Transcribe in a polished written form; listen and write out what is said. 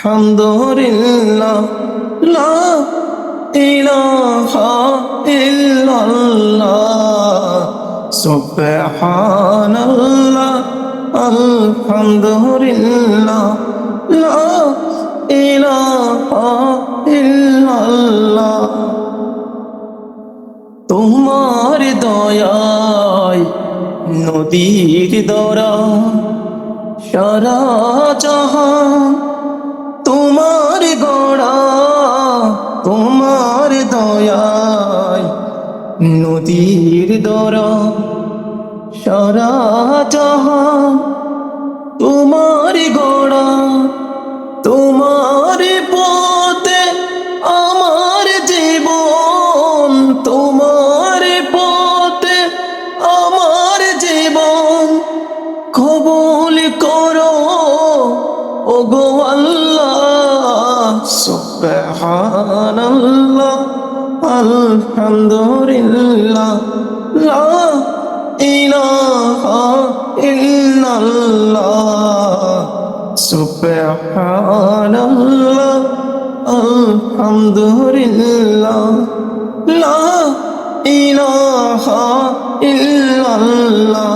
আলহামদুলিল্লাহ লা ইলাহা ইল্লাল্লাহ সুবহানাল্লাহ আলহামদুলিল্লাহ লা ইলাহা ইল্লাল্লাহ তোমার দয়ায় নদীর দরা সারা জাহান তোমার গড়া, তোমার দয়ায় নদীর দরা সারা জাহান তোমার গড়া। তোমার পথে আমার জীবন, তোমার পথে আমার জীবন কবুল করো ওগো আল্লাহ। সুবহানাল্লাহ আলহামদুলিল্লাহ লা ইলাহা ইল্লাল্লাহ সুবহানাল্লাহ আলহামদুলিল্লাহ লা ইলাহা ইল্লাল্লাহ